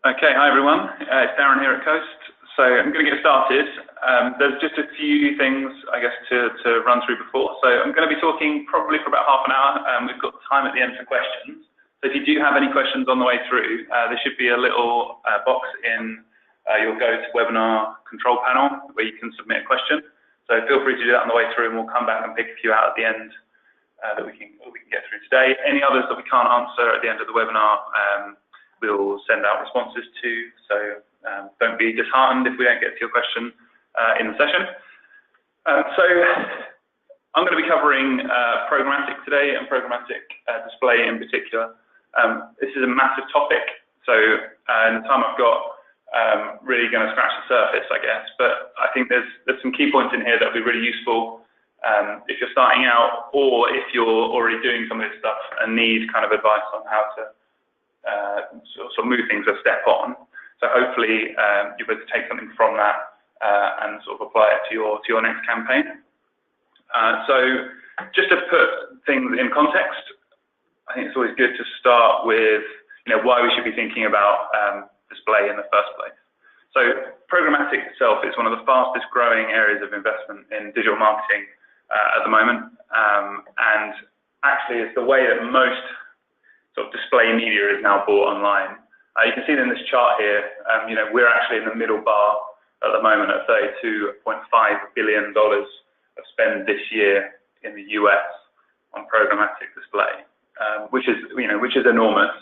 Okay, hi everyone. It's Darren here at Coast. So I'm going to get started. There's just a few things, I guess, to run through before. So I'm going to be talking probably for about half an hour. We've got time at the end for questions. So if you do have any questions on the way through, there should be a little box in your GoToWebinar control panel where you can submit a question. So feel free to do that on the way through, and we'll come back and pick a few out at the end that we can get through today. Any others that we can't answer at the end of the webinar, we'll send out responses to, so don't be disheartened if we don't get to your question in the session. So I'm going to be covering programmatic today, and programmatic display in particular. This is a massive topic, so in the time I've got, really going to scratch the surface, I guess, but I think there's some key points in here that will be really useful if you're starting out, or if you're already doing some of this stuff and need kind of advice on how to sort of move things a step on. So hopefully you'll be able to take something from that and sort of apply it to your next campaign. So just to put things in context, I think it's always good to start with why we should be thinking about display in the first place. So programmatic itself is one of the fastest growing areas of investment in digital marketing at the moment, and actually it's the way that most sort of display media is now bought online. You can see in this chart here, we're actually in the middle bar at the moment at $32.5 billion of spend this year in the US on programmatic display, which is enormous.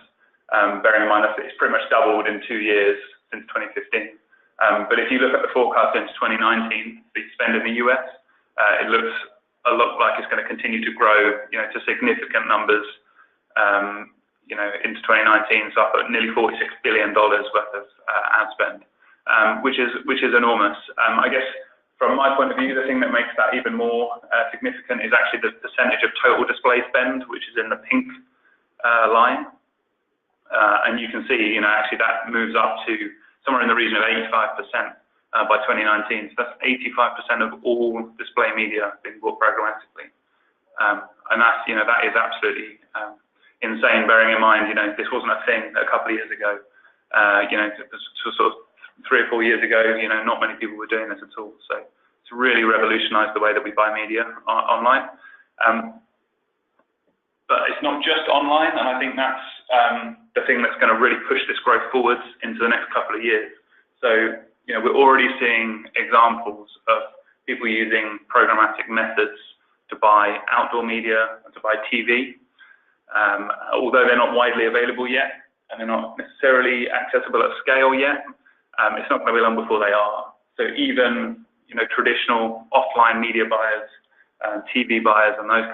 Bearing in mind that it's pretty much doubled in 2 years since 2015. But if you look at the forecast into 2019, the spend in the US, it looks a lot like it's going to continue to grow, to significant numbers. Into 2019, so up at nearly $46 billion worth of ad spend, which is enormous. I guess from my point of view, the thing that makes that even more significant is actually the percentage of total display spend, which is in the pink line. And you can see, actually that moves up to somewhere in the region of 85% by 2019. So that's 85% of all display media being bought programmatically, and that's that is absolutely insane, bearing in mind, this wasn't a thing a couple of years ago. Sort of 3 or 4 years ago, not many people were doing this at all. So it's really revolutionized the way that we buy media online. But it's not just online, and I think that's the thing that's going to really push this growth forwards into the next couple of years. So, we're already seeing examples of people using programmatic methods to buy outdoor media and to buy TV. Although they're not widely available yet, and they're not necessarily accessible at scale yet, it's not going to be long before they are. So even traditional offline media buyers, TV buyers, and those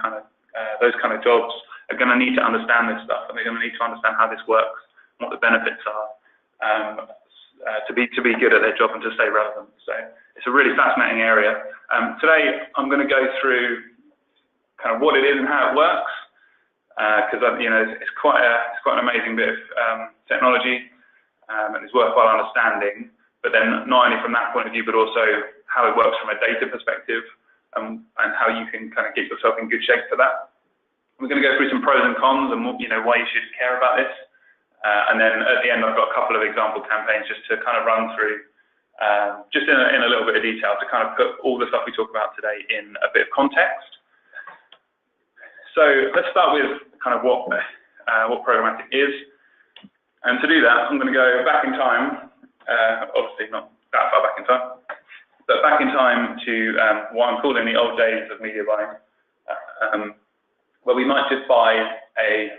kind of jobs are going to need to understand this stuff, and they're going to need to understand how this works and what the benefits are to be good at their job and to stay relevant. So it's a really fascinating area. Today I'm going to go through kind of what it is and how it works. Because it's quite an amazing bit of technology, and it's worthwhile understanding. But then not only from that point of view, but also how it works from a data perspective, and how you can kind of get yourself in good shape for that. We're going to go through some pros and cons and why you should care about this. And then at the end, I've got a couple of example campaigns just to kind of run through, just in a little bit of detail, to kind of put all the stuff we talk about today in a bit of context. So let's start with kind of what programmatic is. And to do that, I'm going to go back in time, obviously not that far back in time, but back in time to what I'm calling the old days of media buying, where we might just buy a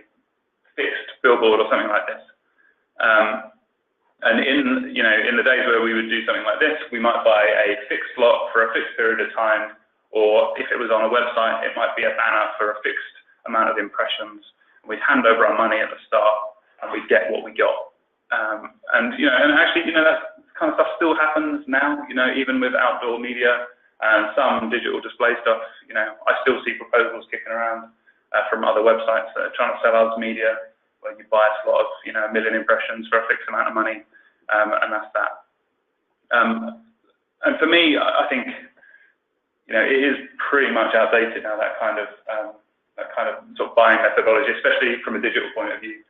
fixed billboard or something like this. And in the days where we would do something like this, we might buy a fixed slot for a fixed period of time, or if it was on a website, it might be a banner for a fixed amount of impressions. We'd hand over our money at the start, and we'd get what we got. And actually, that kind of stuff still happens now. Even with outdoor media and some digital display stuff, I still see proposals kicking around from other websites that are trying to sell us media, where you buy a slot of 1 million impressions for a fixed amount of money, and that's that. And for me, I think it is pretty much outdated now, that kind of sort of buying methodology, especially from a digital point of view.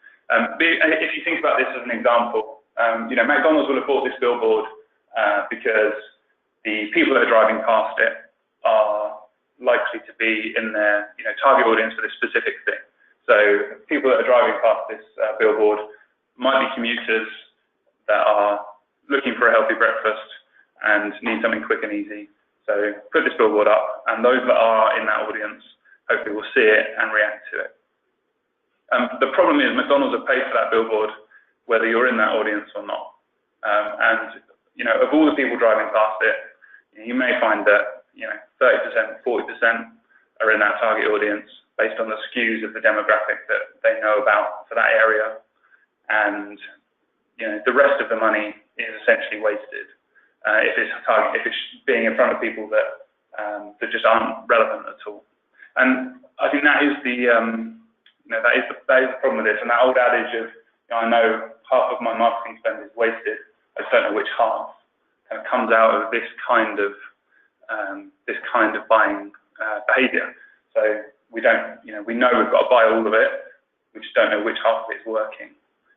If you think about this as an example, McDonald's will have bought this billboard because the people that are driving past it are likely to be in their target audience for this specific thing. So people that are driving past this billboard might be commuters that are looking for a healthy breakfast and need something quick and easy. So put this billboard up, and those that are in that audience hopefully will see it and react to it. The problem is McDonald's have paid for that billboard whether you're in that audience or not. Of all the people driving past it, you may find that 30%, 40% are in that target audience based on the skews of the demographic that they know about for that area, and the rest of the money is essentially wasted if it's being in front of people that just aren't relevant at all. And I think that is the that is the problem with this. And that old adage of I know half of my marketing spend is wasted, I just don't know which half, kind of comes out of this kind of buying behaviour. So we don't, we know we've got to buy all of it, we just don't know which half of it is working,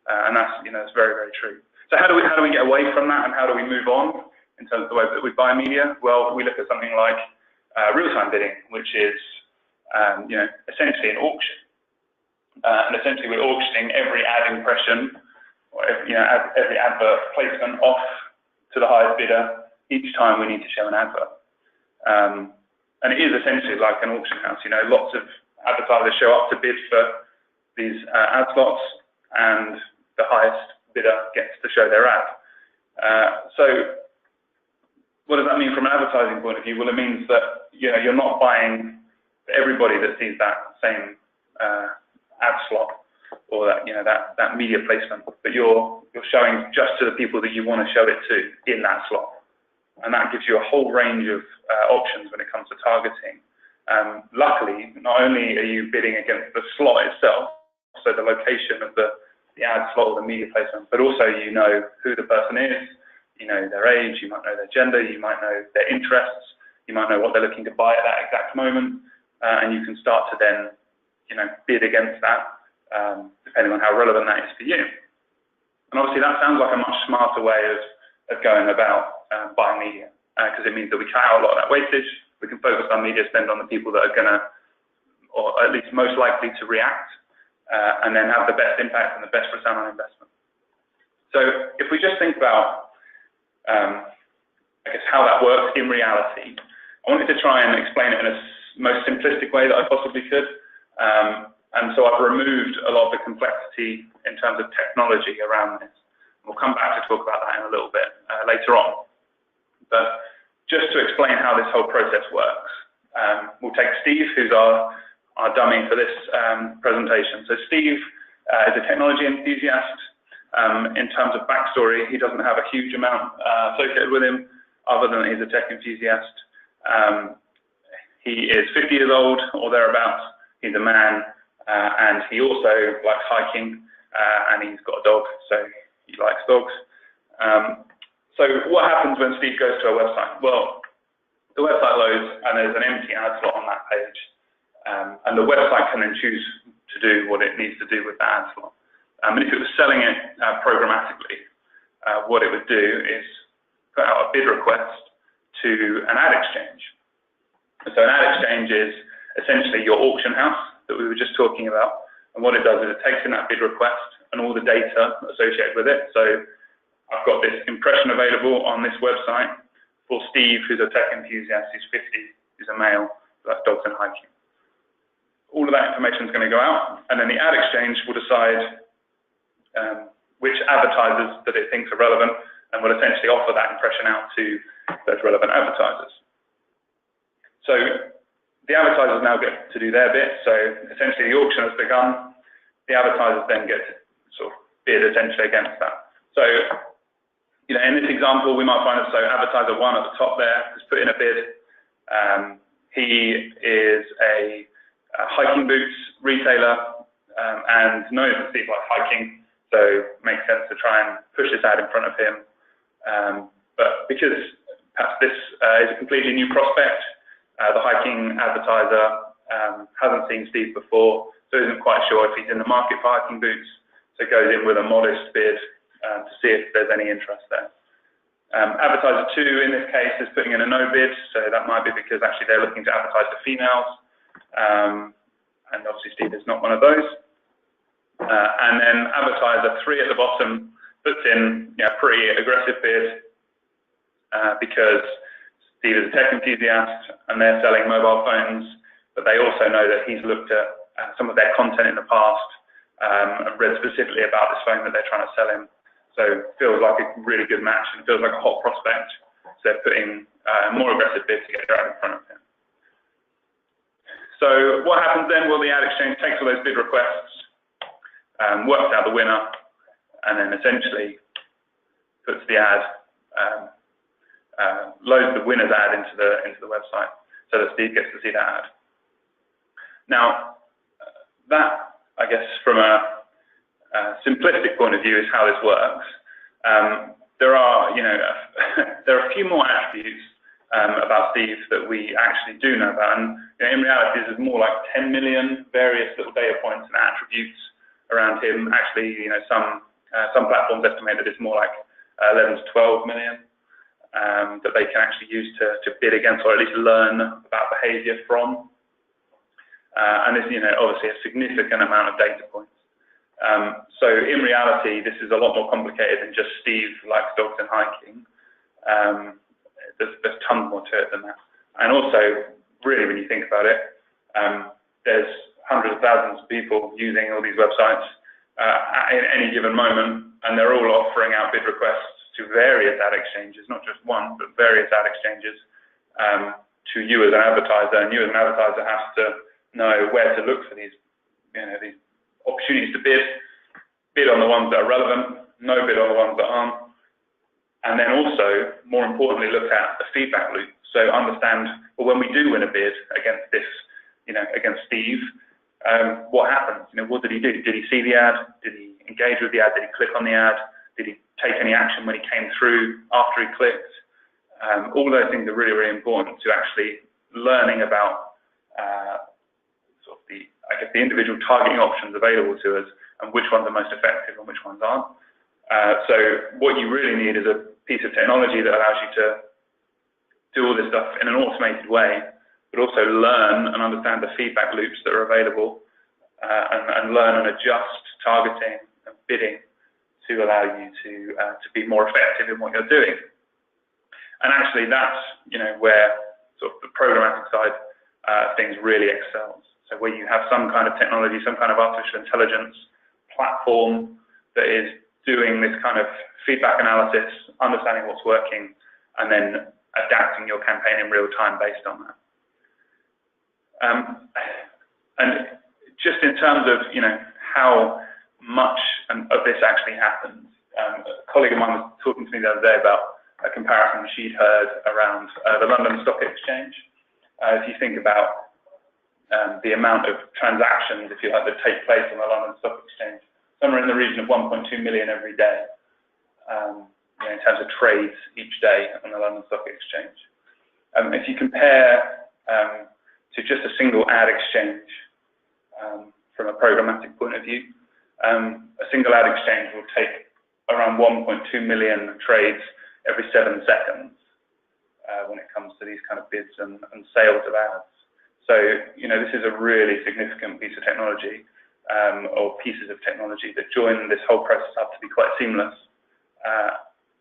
and that's that's very, very true. So how do we get away from that, and how do we move on in terms of the way that we buy media? Well, we look at something like real-time bidding, which is essentially an auction, and essentially we're auctioning every ad impression or every advert placement off to the highest bidder each time we need to show an advert. And it is essentially like an auction house. Lots of advertisers show up to bid for these ad slots, and the highest bidder gets to show their ad. So what does that mean from an advertising point of view? Well, it means that you're not buying for everybody that sees that same ad slot or that media placement, but you're showing just to the people that you want to show it to in that slot. And that gives you a whole range of options when it comes to targeting. Luckily, not only are you bidding against the slot itself, so the location of the ad slot or the media placement, but also you know who the person is, you know their age, you might know their gender, you might know their interests, you might know what they're looking to buy at that exact moment, and you can start to then bid against that, depending on how relevant that is for you. And obviously that sounds like a much smarter way of going about buying media, because it means that we cut out a lot of that wastage. We can focus our media spend on the people that are going to, or at least most likely to react, and then have the best impact and the best return on investment. So if we just think about, I guess, how that works in reality, I wanted to try and explain it in the most simplistic way that I possibly could. And so I've removed a lot of the complexity in terms of technology around this. We'll come back to talk about that in a little bit later on. But just to explain how this whole process works, we'll take Steve, who's our dummy for this presentation. So Steve is a technology enthusiast. In terms of backstory, he doesn't have a huge amount associated with him, other than he's a tech enthusiast. He is 50 years old or thereabouts. He's a man, and he also likes hiking, and he's got a dog, so he likes dogs. So what happens when Steve goes to a website? Well, the website loads, and there's an empty ad slot on that page, and the website can then choose to do what it needs to do with that ad slot. And if it was selling it programmatically, what it would do is put out a bid request to an ad exchange. So an ad exchange is essentially your auction house that we were just talking about. And what it does is it takes in that bid request and all the data associated with it. So I've got this impression available on this website for Steve, who's a tech enthusiast, who's 50, who's a male, who likes dogs and hiking. All of that information is going to go out, and then the ad exchange will decide which advertisers that it thinks are relevant, and will essentially offer that impression out to those relevant advertisers. So the advertisers now get to do their bit. So essentially the auction has begun. The advertisers then get to sort of bid essentially against that. So, in this example, we might find advertiser 1 at the top there has put in a bid. He is a hiking boots retailer and knows that Steve likes hiking, so it makes sense to try and push this ad in front of him. But because perhaps this is a completely new prospect, the hiking advertiser hasn't seen Steve before, so isn't quite sure if he's in the market for hiking boots, so goes in with a modest bid to see if there's any interest there. Advertiser 2 in this case is putting in a no bid, so that might be because actually they're looking to advertise to females, and obviously Steve is not one of those. And then advertiser 3 at the bottom puts in a pretty aggressive bid because Steve is a tech enthusiast and they're selling mobile phones, but they also know that he's looked at some of their content in the past and read specifically about this phone that they're trying to sell him. So it feels like a really good match and it feels like a hot prospect. So they're putting more aggressive bids to get out in front of him. So what happens then? Well, the ad exchange takes all those bid requests, works out the winner, and then essentially puts the ad, loads the winner's ad into the website so that Steve gets to see that ad. Now, that, I guess, from a simplistic point of view is how this works. There are, there are a few more attributes about Steve that we actually do know about, and in reality, there's more like 10 million various little data points and attributes around him. Actually, some platforms estimate that it's more like 11 to 12 million that they can actually use to bid against, or at least learn about behaviour from. And there's, obviously a significant amount of data points. So in reality, this is a lot more complicated than just Steve likes dogs and hiking. There's tons more to it than that. And also, really, when you think about it, there's hundreds of thousands of people using all these websites at any given moment, and they're all offering out bid requests to various ad exchanges, not just one, but various ad exchanges to you as an advertiser. And you as an advertiser have to know where to look for these, these opportunities to bid on the ones that are relevant, no bid on the ones that aren't, and then also, more importantly, look at the feedback loop. So understand, well, when we do win a bid against this, against Steve, what happens? What did he do? Did he see the ad? Did he engage with the ad? Did he click on the ad? Did he take any action when he came through after he clicked? All those things are really, really important to actually learning about sort of the individual targeting options available to us and which ones are most effective and which ones aren't. So what you really need is a piece of technology that allows you to do all this stuff in an automated way, but also learn and understand the feedback loops that are available and learn and adjust targeting and bidding to allow you to be more effective in what you're doing. And actually that's, where sort of the programmatic side things really excels. So where you have some kind of technology, some kind of artificial intelligence platform that is doing this kind of feedback analysis, understanding what's working, and then adapting your campaign in real time based on that. And just in terms of, how much of this actually happens, a colleague of mine was talking to me the other day about a comparison she'd heard around the London Stock Exchange. If you think about the amount of transactions, if you like, that take place on the London Stock Exchange, somewhere in the region of 1.2 million every day, in terms of trades each day on the London Stock Exchange. If you compare to just a single ad exchange from a programmatic point of view, a single ad exchange will take around 1.2 million trades every 7 seconds when it comes to these kind of bids and sales of ads. So, this is a really significant piece of technology, or pieces of technology that join this whole process up to be quite seamless.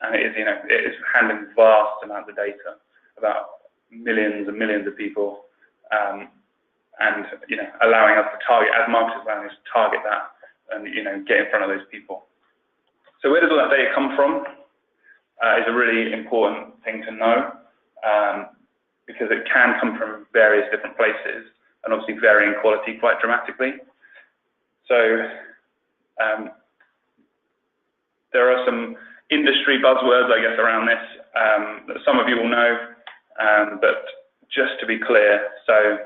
And it is handling vast amounts of data about millions and millions of people, and allowing us to target, as marketers, allowing us to target that and get in front of those people. So where does all that data come from? Is a really important thing to know, because it can come from various different places and obviously vary in quality quite dramatically. So there are some industry buzzwords, I guess, around this that some of you will know, but just to be clear, so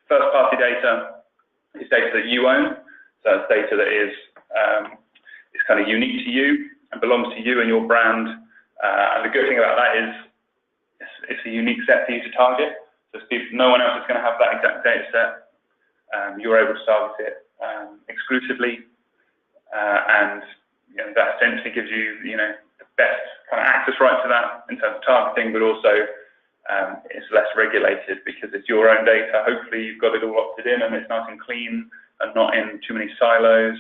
first-party data is data that you own, so it's data that is kind of unique to you and belongs to you and your brand. And the good thing about that is it's a unique set for you to target. So no one else is going to have that exact data set. You're able to target it exclusively, and that essentially gives you, the best kind of access right to that in terms of targeting, but also it's less regulated because it's your own data. Hopefully you've got it all opted in and it's nice and clean and not in too many silos,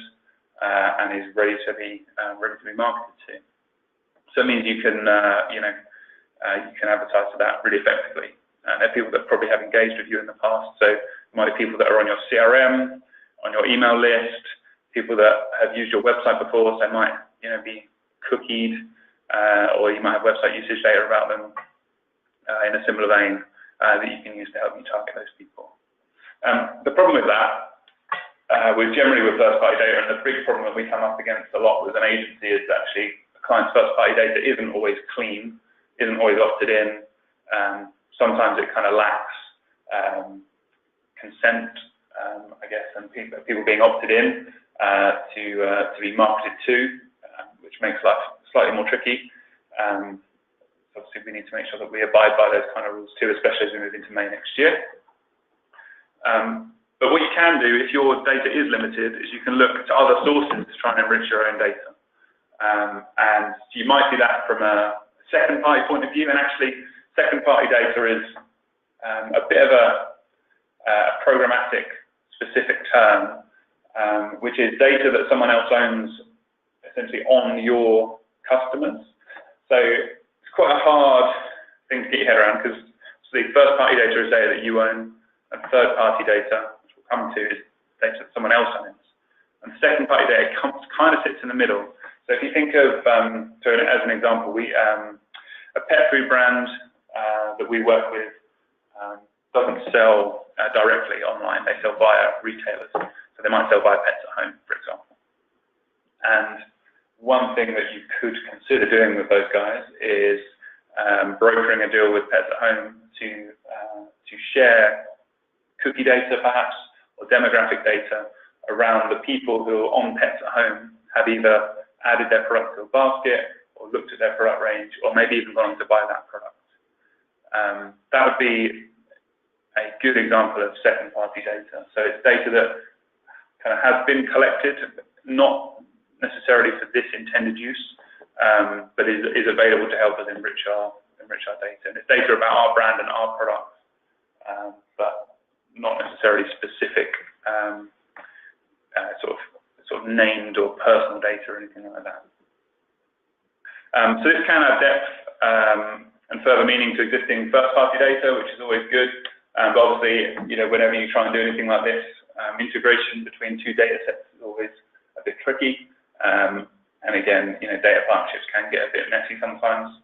and is ready to be marketed to. So it means you can you can advertise to that really effectively. There are people that probably have engaged with you in the past, so it might be people that are on your CRM, on your email list, people that have used your website before, so they might be cookied, or you might have website usage data about them in a similar vein that you can use to help you target those people. The problem with that, generally with first-party data, and the big problem that we come up against a lot with an agency is that actually the client's first-party data isn't always clean, isn't always opted in. Sometimes it kind of lacks consent, I guess, and people being opted in to be marketed to, which makes life slightly more tricky. Obviously, we need to make sure that we abide by those kind of rules too, especially as we move into May next year. But what you can do if your data is limited is you can look to other sources to try and enrich your own data. And you might do that from a second-party point of view, and actually second-party data is a bit of a programmatic specific term, which is data that someone else owns essentially on your customers. So it's quite a hard thing to get your head around, because the first-party data is data that you own, and third-party data, which we'll come to, is data that someone else owns. And second-party data kind of sits in the middle. So if you think of, so as an example, a pet food brand that we work with doesn't sell directly online. They sell via retailers. So they might sell via Pets at Home, for example. And one thing that you could consider doing with those guys is brokering a deal with Pets at Home to share cookie data, perhaps, or demographic data around the people who are on Pets at Home, have either added their product to a basket or looked at their product range, or maybe even gone to buy that product. That would be a good example of second-party data. So it's data that kind of has been collected, not necessarily for this intended use, but is available to help us enrich our data. And it's data about our brand and our products, but not necessarily specific sort of named or personal data or anything like that. So this can add depth and further meaning to existing first-party data, which is always good. But obviously, whenever you try and do anything like this, integration between two data sets is always a bit tricky. And again, data partnerships can get a bit messy sometimes.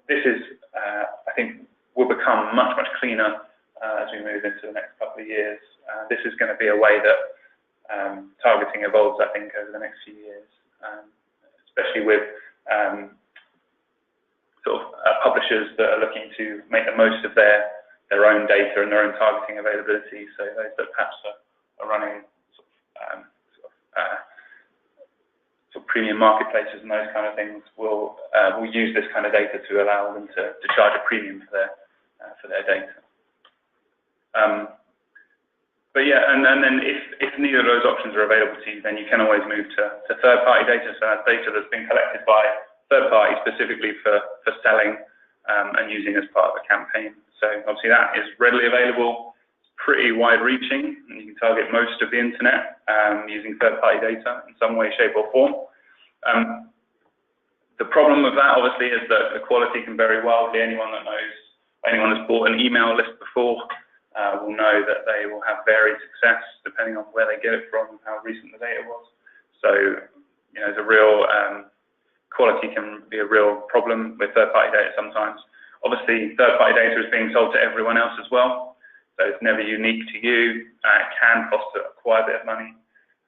This is, I think, will become much, much cleaner as we move into the next couple of years. This is going to be a way that targeting evolves, I think, over the next few years, especially with publishers that are looking to make the most of their own data and their own targeting availability. So those that perhaps are running premium marketplaces and those kind of things will use this kind of data to allow them to charge a premium for their data. But yeah, and then if neither of those options are available to you, then you can always move to third-party data. So that's data that's been collected by third parties specifically for selling and using as part of a campaign. So obviously that is readily available, it's pretty wide-reaching, and you can target most of the internet using third-party data in some way, shape, or form. The problem with that, obviously, is that the quality can vary wildly. Anyone that's bought an email list before will know that they will have varied success depending on where they get it from and how recent the data was. So, there's a real quality can be a real problem with third-party data sometimes. Obviously, third-party data is being sold to everyone else as well, so it's never unique to you. It can cost quite a bit of money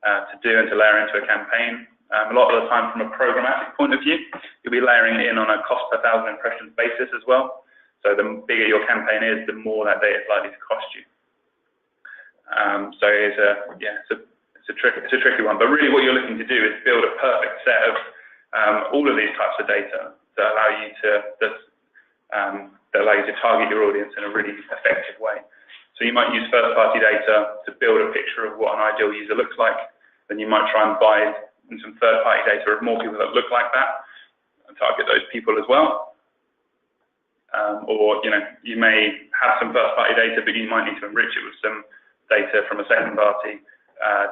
to do and to layer into a campaign. A lot of the time, from a programmatic point of view, you'll be layering it in on a cost per 1,000 impressions basis as well. So the bigger your campaign is, the more that data is likely to cost you. So it's a tricky one. But really, what you're looking to do is build a perfect set of all of these types of data that allow you to target your audience in a really effective way. So you might use first-party data to build a picture of what an ideal user looks like. Then you might try and and some third-party data of more people that look like that, and target those people as well. Or, you may have some first-party data, but you might need to enrich it with some data from a second party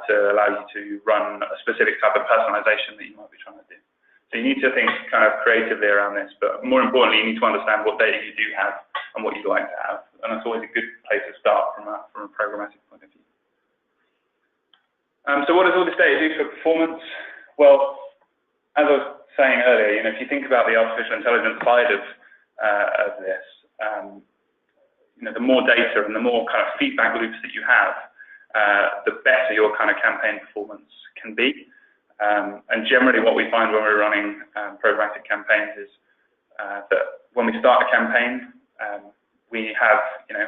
to allow you to run a specific type of personalization that you might be trying to do. So you need to think kind of creatively around this, but more importantly, you need to understand what data you do have and what you'd like to have. And that's always a good place to start from a programmatic point of view. So what does all this data do for performance? Well, as I was saying earlier, if you think about the artificial intelligence side of this, the more data and the more kind of feedback loops that you have, the better your kind of campaign performance can be. And generally what we find when we're running programmatic campaigns is that when we start a campaign, we have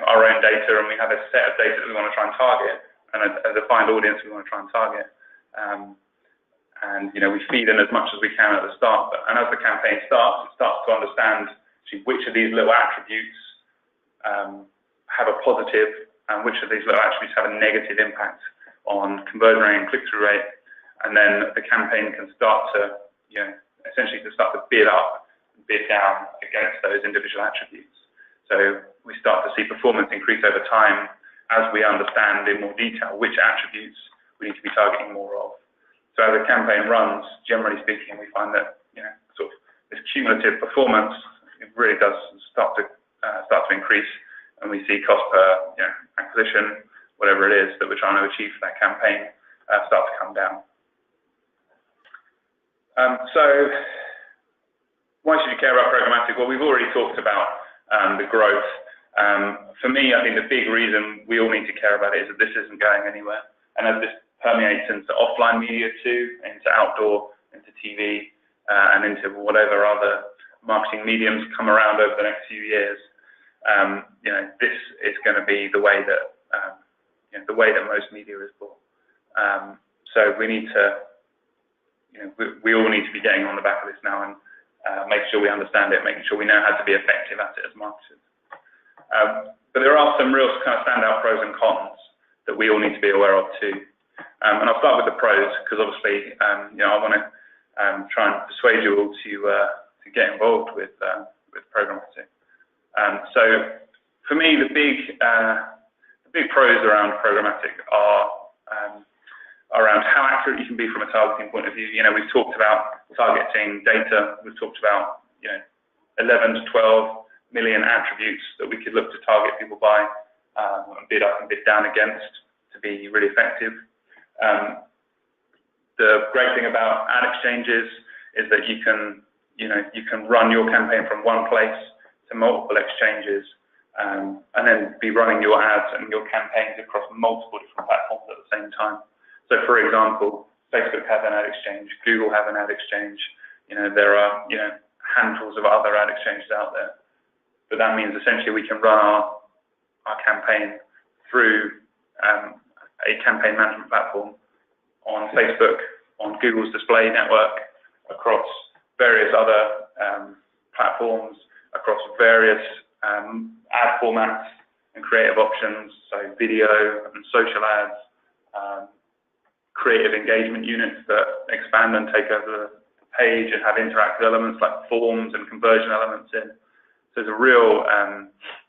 our own data, and we have a set of data that we want to try and target, and a defined audience we want to try and target. And we feed in as much as we can at the start, and as the campaign starts, it starts to understand which of these little attributes have a positive, and which of these little attributes have a negative impact on conversion rate and click-through rate. And then the campaign can start to, essentially to start to bid up and bid down against those individual attributes. So we start to see performance increase over time as we understand in more detail which attributes we need to be targeting more of. So as a campaign runs, generally speaking, we find that, sort of this cumulative performance, it really does start to increase, and we see cost per acquisition, whatever it is that we're trying to achieve for that campaign, start to come down. So why should you care about programmatic? Well, we've already talked about the growth. For me, I think the big reason we all need to care about it is that this isn't going anywhere. And as this permeates into offline media too, into outdoor, into TV, and into whatever other marketing mediums come around over the next few years, this is going to be the way that most media is bought. So we need to, we all need to be getting on the back of this now and make sure we understand it, making sure we know how to be effective at it as marketers. But there are some real kind of standout pros and cons that we all need to be aware of too. And I'll start with the pros, because obviously, I want to try and persuade you all to get involved with programmatic. So for me, the big pros around programmatic are around how accurate you can be from a targeting point of view. We've talked about targeting data. We've talked about 11 to 12 million attributes that we could look to target people by, and bid up and bid down against to be really effective. The great thing about ad exchanges is that you can run your campaign from one place to multiple exchanges, and then be running your ads and your campaigns across multiple different platforms at the same time. So, for example, Facebook have an ad exchange, Google have an ad exchange. There are handfuls of other ad exchanges out there. But that means essentially we can run our campaign through a campaign management platform on Facebook, on Google's display network, across various other platforms, across various ad formats and creative options, so video and social ads, creative engagement units that expand and take over the page and have interactive elements like forms and conversion elements in. So it's a real,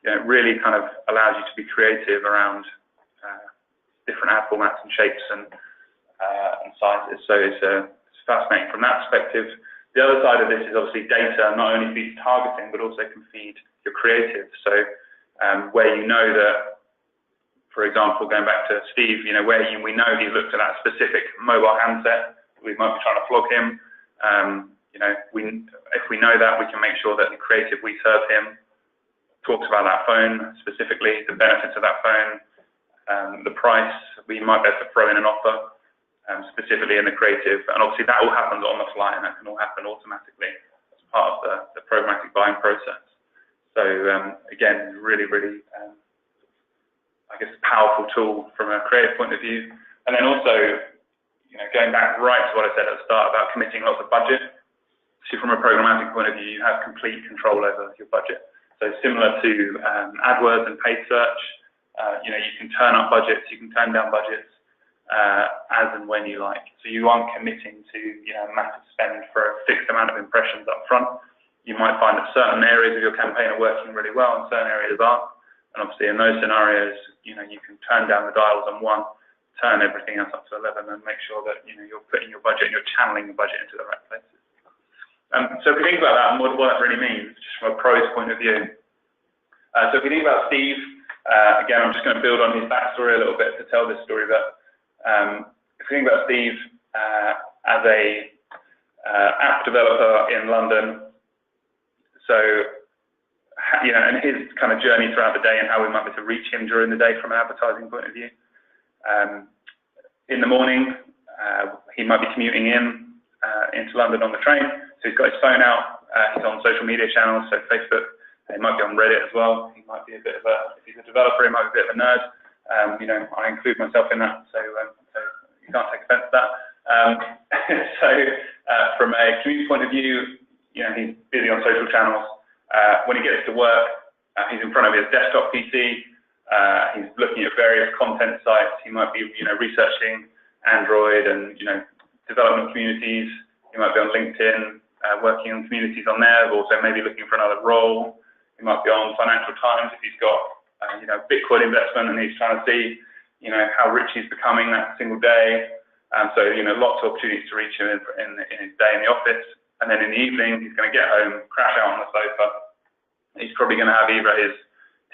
it really kind of allows you to be creative around different ad formats and shapes and sizes. So it's fascinating from that perspective. The other side of this is obviously data not only feeds targeting, but also can feed your creative. So where that, for example, going back to Steve, where we know he's looked at that specific mobile handset, we might be trying to flog him. If we know that, we can make sure that the creative we serve him talks about that phone specifically, the benefits of that phone, the price. We might be able to throw in an offer specifically in the creative, and obviously that all happens on the fly, and that can all happen automatically as part of the programmatic buying process. So again, really, I guess, powerful tool from a creative point of view. And then also, going back right to what I said at the start about committing lots of budget. So from a programmatic point of view, you have complete control over your budget. So similar to AdWords and paid search, you can turn up budgets, you can turn down budgets. as and when you like. So you aren't committing to, you know, massive spend for a fixed amount of impressions up front. You might find that certain areas of your campaign are working really well and certain areas aren't. And obviously in those scenarios, you know, you can turn down the dials on one, turn everything else up to 11, and make sure that, you know, you're putting your budget and you're channeling the budget into the right places. So if we think about that and what that really means, just from a pro's point of view. So if we think about Steve, again, I'm just going to build on his backstory a little bit to tell this story, but if we think about Steve as a app developer in London, so, you know, and his kind of journey throughout the day and how we might be able to reach him during the day from an advertising point of view. In the morning, he might be commuting into London on the train, so he's got his phone out, he's on social media channels, so Facebook, he might be on Reddit as well, he might be a bit of a, if he's a developer, he might be a bit of a nerd, you know, I include myself in that, so you can't take offense to that. From a commute point of view, you know, he's busy on social channels. When he gets to work, he's in front of his desktop PC, he's looking at various content sites, he might be, you know, researching Android and, you know, development communities, he might be on LinkedIn, working on communities on there, but also maybe looking for another role. He might be on Financial Times if he's got, you know, Bitcoin investment and he's trying to see, you know, how rich he's becoming that single day. So, you know, lots of opportunities to reach him in his day in the office. And then in the evening, he's going to get home, crash out on the sofa. He's probably going to have either his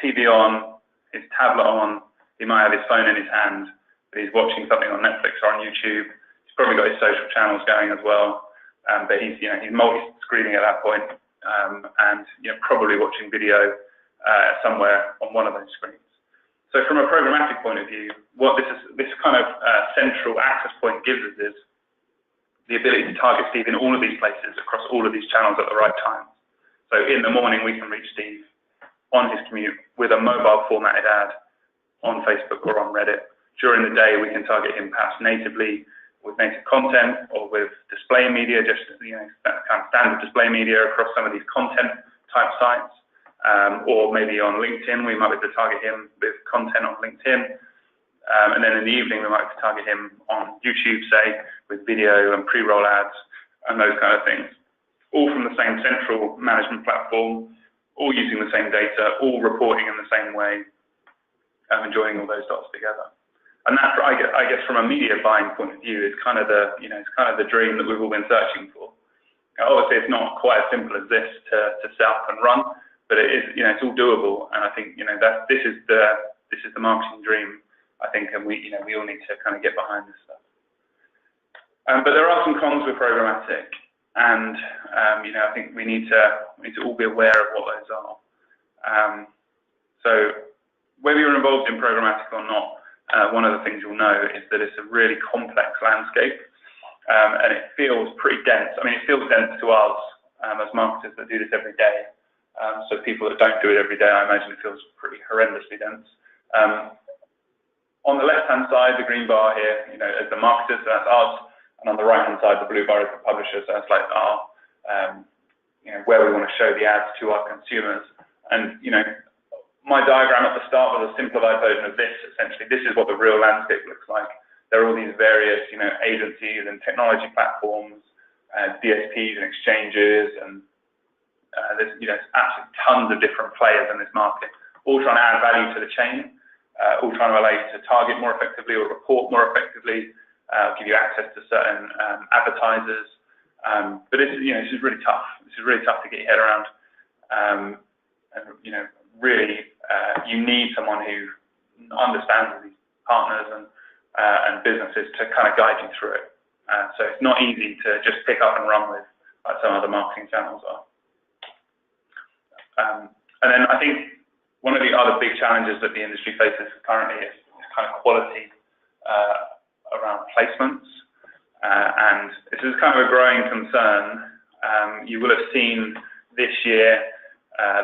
TV on, his tablet on, he might have his phone in his hand, but he's watching something on Netflix or on YouTube. He's probably got his social channels going as well. But he's, you know, he's multi-screening at that point, and, you know, probably watching video somewhere on one of those screens. So from a programmatic point of view, what this kind of central access point gives us is the ability to target Steve in all of these places across all of these channels at the right time. So in the morning, we can reach Steve on his commute with a mobile formatted ad on Facebook or on Reddit. During the day, we can target him perhaps natively with native content or with display media, just, you know, kind of standard display media across some of these content type sites. Or maybe on LinkedIn, we might be able to target him with content on LinkedIn. And then in the evening, we might be able to target him on YouTube, say, with video and pre-roll ads and those kind of things. All from the same central management platform, all using the same data, all reporting in the same way, and joining all those dots together. And that, I guess, from a media buying point of view, is kind of the, you know, it's kind of the dream that we've all been searching for. Now, obviously, it's not quite as simple as this to set up and run, but it is, you know, it's all doable. And I think, you know, that this is the marketing dream, I think, and we, you know, we all need to kind of get behind this stuff. But there are some cons with programmatic, and you know, I think we need to all be aware of what those are. So whether you're involved in programmatic or not, one of the things you'll know is that it's a really complex landscape, and it feels pretty dense. I mean, it feels dense to us as marketers that do this every day. So people that don't do it every day, I imagine it feels pretty horrendously dense. On the left-hand side, the green bar here, you know, as the marketers, so that's us, and on the right-hand side, the blue bar is the publisher, so that's like our, you know, where we want to show the ads to our consumers. And, you know, my diagram at the start was a simplified version of this. Essentially, this is what the real landscape looks like. There are all these various, you know, agencies and technology platforms, DSPs and exchanges, and there's, you know, absolutely tons of different players in this market, all trying to add value to the chain, all trying to allow you to target more effectively or report more effectively, give you access to certain advertisers. But it's, you know, this is really tough. This is really tough to get your head around. And, you know, really, you need someone who understands these partners and businesses to kind of guide you through it. So it's not easy to just pick up and run with, like some other marketing channels are. And then I think one of the other big challenges that the industry faces currently is kind of quality around placements. And this is kind of a growing concern. You will have seen this year,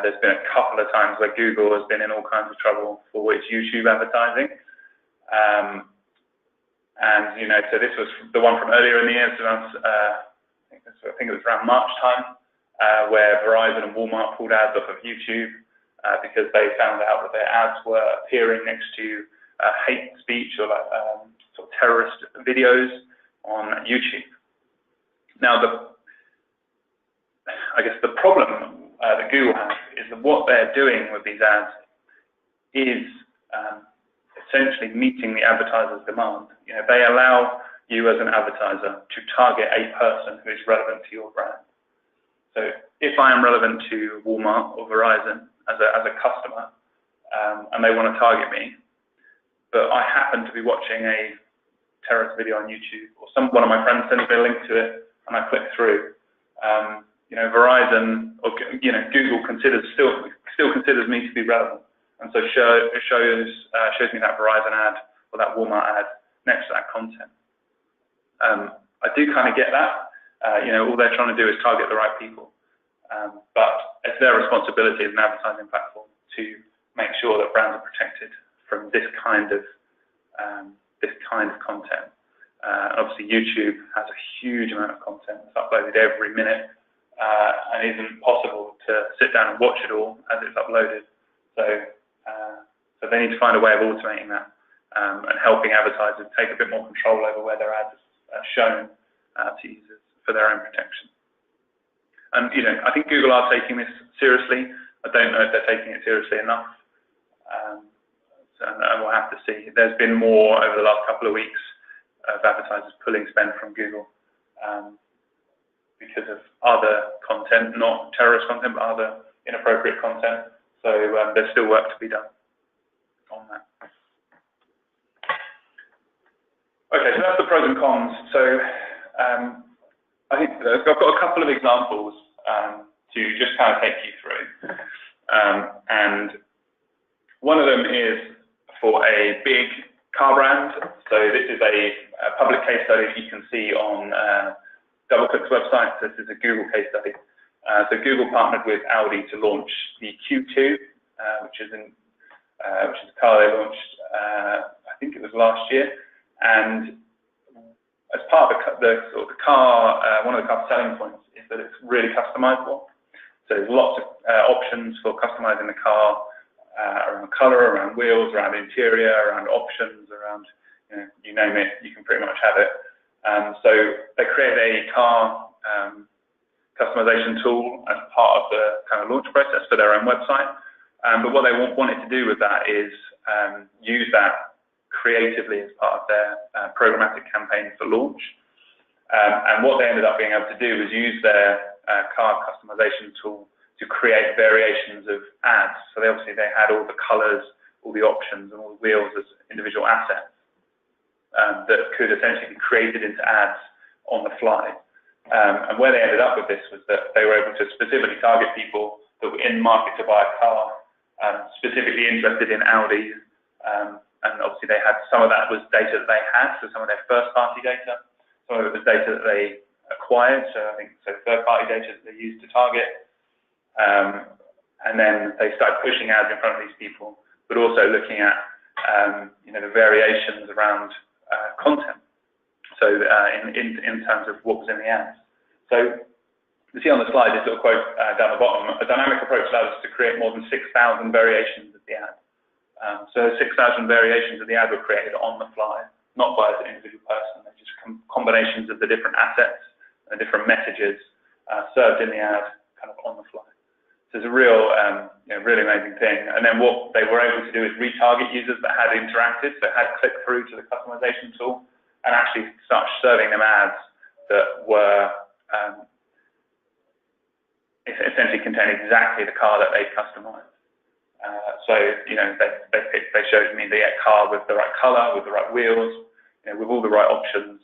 there's been a couple of times where Google has been in all kinds of trouble for its YouTube advertising. And, you know, so this was the one from earlier in the year, so that's, I think it was around March time, where Verizon and Walmart pulled ads off of YouTube because they found out that their ads were appearing next to hate speech or like sort of terrorist videos on YouTube. Now, I guess the problem that Google has is that what they're doing with these ads is essentially meeting the advertiser's demand. You know, they allow you as an advertiser to target a person who is relevant to your brand. So if I am relevant to Walmart or Verizon as a customer, and they want to target me, but I happen to be watching a terrorist video on YouTube, or one of my friends sends me a link to it, and I click through. You know, Verizon or Google still considers me to be relevant, and so it shows me that Verizon ad or that Walmart ad next to that content. I do kind of get that. You know, all they're trying to do is target the right people, but it's their responsibility as an advertising platform to make sure that brands are protected from this kind of content. Obviously, YouTube has a huge amount of content that's uploaded every minute, and it isn't possible to sit down and watch it all as it's uploaded. So they need to find a way of automating that and helping advertisers take a bit more control over where their ads are shown to users for their own protection. And you know, I think Google are taking this seriously. I don't know if they're taking it seriously enough. And we'll have to see. There's been more over the last couple of weeks of advertisers pulling spend from Google because of other content, not terrorist content, but other inappropriate content. So there's still work to be done on that. Okay, so that's the pros and cons. So I think I've got a couple of examples to just kind of take you through. And one of them is for a big car brand. So this is a public case study that you can see on DoubleClick's website. This is a Google case study. So Google partnered with Audi to launch the Q2, which is a car they launched, I think it was last year. And as part of the car, one of the car selling points is that it's really customizable. So there's lots of options for customizing the car, around color, around wheels, around interior, around options, around, you name it, you can pretty much have it. So they created a car customization tool as part of the kind of launch process for their own website. But what they wanted to do with that is use that creatively as part of their programmatic campaign for launch. And what they ended up being able to do was use their car customization tool to create variations of ads. So they had all the colors, all the options, and all the wheels as individual assets that could essentially be created into ads on the fly. And where they ended up with this was that they were able to specifically target people that were in market to buy a car, specifically interested in Audi, and obviously they had some of that was data that they had, so some of their first-party data. Some of it was data that they acquired, so I think third-party data that they used to target. And then they started pushing ads in front of these people, but also looking at the variations around content. So in terms of what was in the ads. So you see on the slide this little quote down the bottom: a dynamic approach allows us to create more than 6,000 variations of the ad. So 6,000 variations of the ad were created on the fly, not by an individual person. They're just combinations of the different assets and different messages served in the ad kind of on the fly. So it's a real, really amazing thing. And then what they were able to do is retarget users that had interacted, so had clicked through to the customization tool, and actually start serving them ads that were essentially containing exactly the car that they customized. So they showed me the car with the right color, with the right wheels, with all the right options,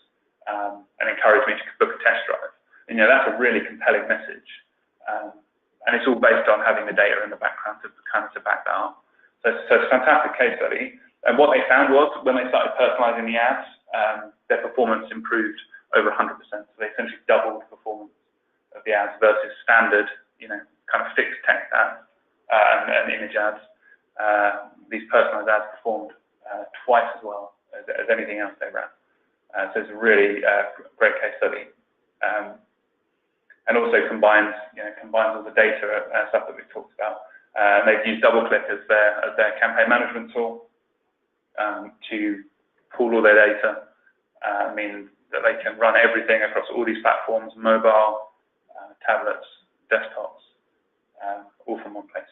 and encouraged me to book a test drive. And that's a really compelling message. And it's all based on having the data in the background to back that up. So it's a fantastic case study. And what they found was when they started personalizing the ads, their performance improved over 100%. So they essentially doubled the performance of the ads versus standard, kind of fixed text ads and image ads. These personalized ads performed twice as well as anything else they ran. So it's a really great case study. And also combines all the data stuff that we've talked about. They've used DoubleClick as their campaign management tool to pool all their data, mean that they can run everything across all these platforms, mobile, tablets, desktops, all from one place.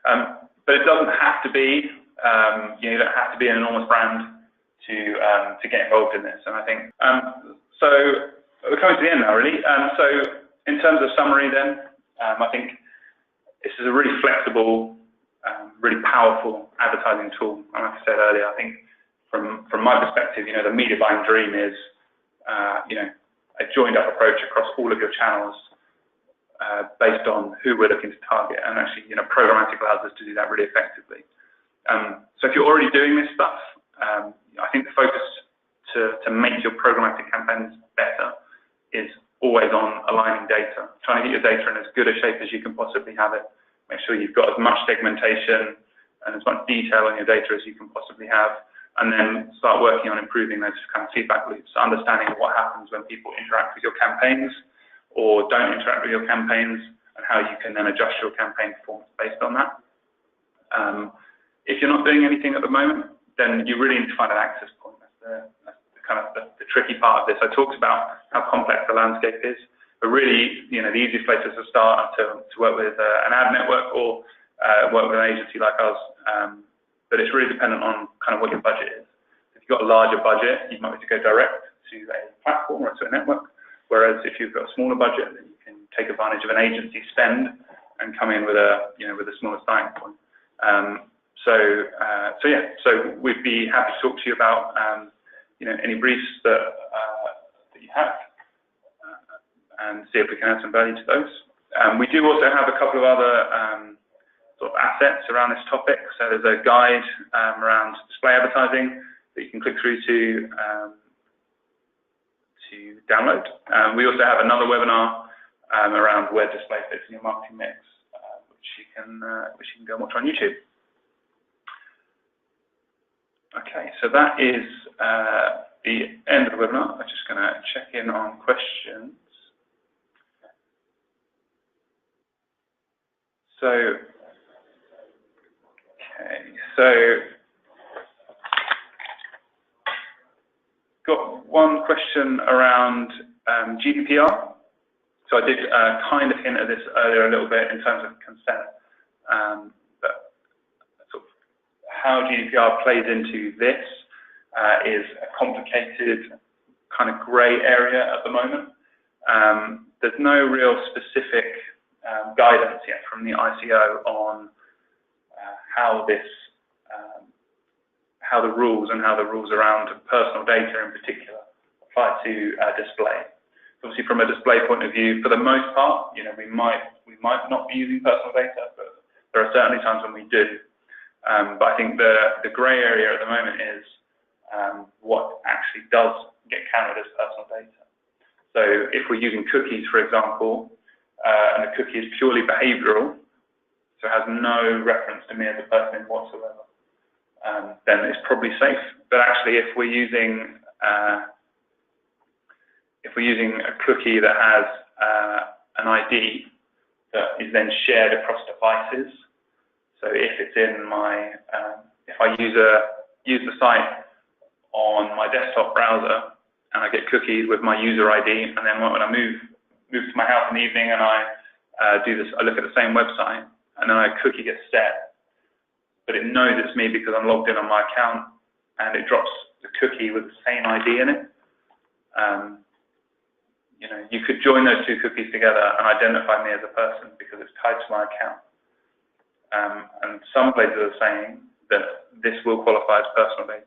But it doesn't have to be, you don't have to be an enormous brand to get involved in this. And I think, so we're coming to the end now, really. So in terms of summary then, I think this is a really flexible, really powerful advertising tool. And like I said earlier, I think from my perspective, the media buying dream is, a joined up approach across all of your channels based on who we're looking to target. And actually, Programmatic allows us to do that really effectively. So if you're already doing this stuff, I think the focus to make your programmatic campaigns better is always on aligning data, trying to get your data in as good a shape as you can possibly have it. Make sure you've got as much segmentation and as much detail on your data as you can possibly have, and then start working on improving those kind of feedback loops, understanding what happens when people interact with your campaigns or don't interact with your campaigns, and how you can then adjust your campaign performance based on that. If you're not doing anything at the moment, then you really need to find an access point. That's the tricky part of this. I talked about how complex the landscape is, but really, the easiest place is to start to work with an ad network or work with an agency like us. But it's really dependent on kind of what your budget is. If you've got a larger budget, you might need to go direct to a platform or to a network. Whereas if you've got a smaller budget, then you can take advantage of an agency spend and come in with a smaller starting point. So we'd be happy to talk to you about any briefs that you have and see if we can add some value to those. We do also have a couple of other sort of assets around this topic. So there's a guide around display advertising that you can click through to download. We also have another webinar around where display fits in your marketing mix, which you can go and watch on YouTube. Okay, so that is the end of the webinar. I'm just going to check in on questions. So got one question around GDPR. So I did kind of hint at this earlier a little bit in terms of consent, but sort of how GDPR plays into this is a complicated kind of grey area at the moment. There's no real specific guidance yet from the ICO on how the rules around personal data in particular apply to display. Obviously, from a display point of view, for the most part, we might not be using personal data, but there are certainly times when we do. But I think the grey area at the moment is what actually does get counted as personal data. So if we're using cookies, for example, and the cookie is purely behavioural, so it has no reference to me as a person whatsoever, then it's probably safe. But actually, if we're using a cookie that has an ID that is then shared across devices, so if it's in my, if I use the site on my desktop browser and I get cookies with my user ID, and then when I move to my house in the evening and I I look at the same website, and then a cookie gets set, but it knows it's me because I'm logged in on my account, and it drops the cookie with the same ID in it. You could join those two cookies together and identify me as a person because it's tied to my account. And some places are saying that this will qualify as personal data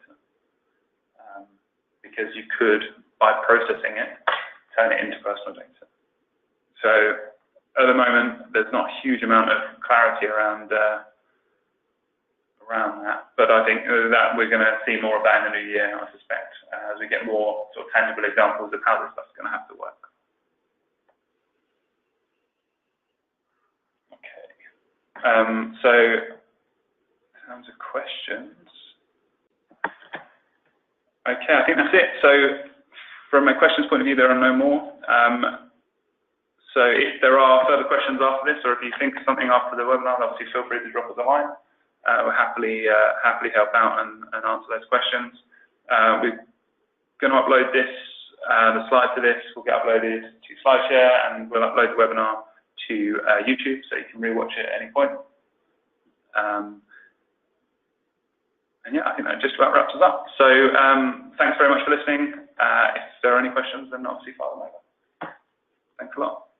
because you could, by processing it, turn it into personal data. So at the moment, there's not a huge amount of clarity around that, but I think that we're going to see more of that in the new year, I suspect, as we get more sort of tangible examples of how this stuff's going to have to work. Okay, so in terms of questions, okay, I think that's it. So from a questions point of view, there are no more. So if there are further questions after this, or if you think of something after the webinar, obviously feel free to drop us a line. we'll happily help out and answer those questions. We're going to upload this, the slides to this will get uploaded to SlideShare, and we'll upload the webinar to YouTube, so you can rewatch it at any point. And yeah, I think that just about wraps us up. So thanks very much for listening. If there are any questions, then obviously file them over. Thanks a lot.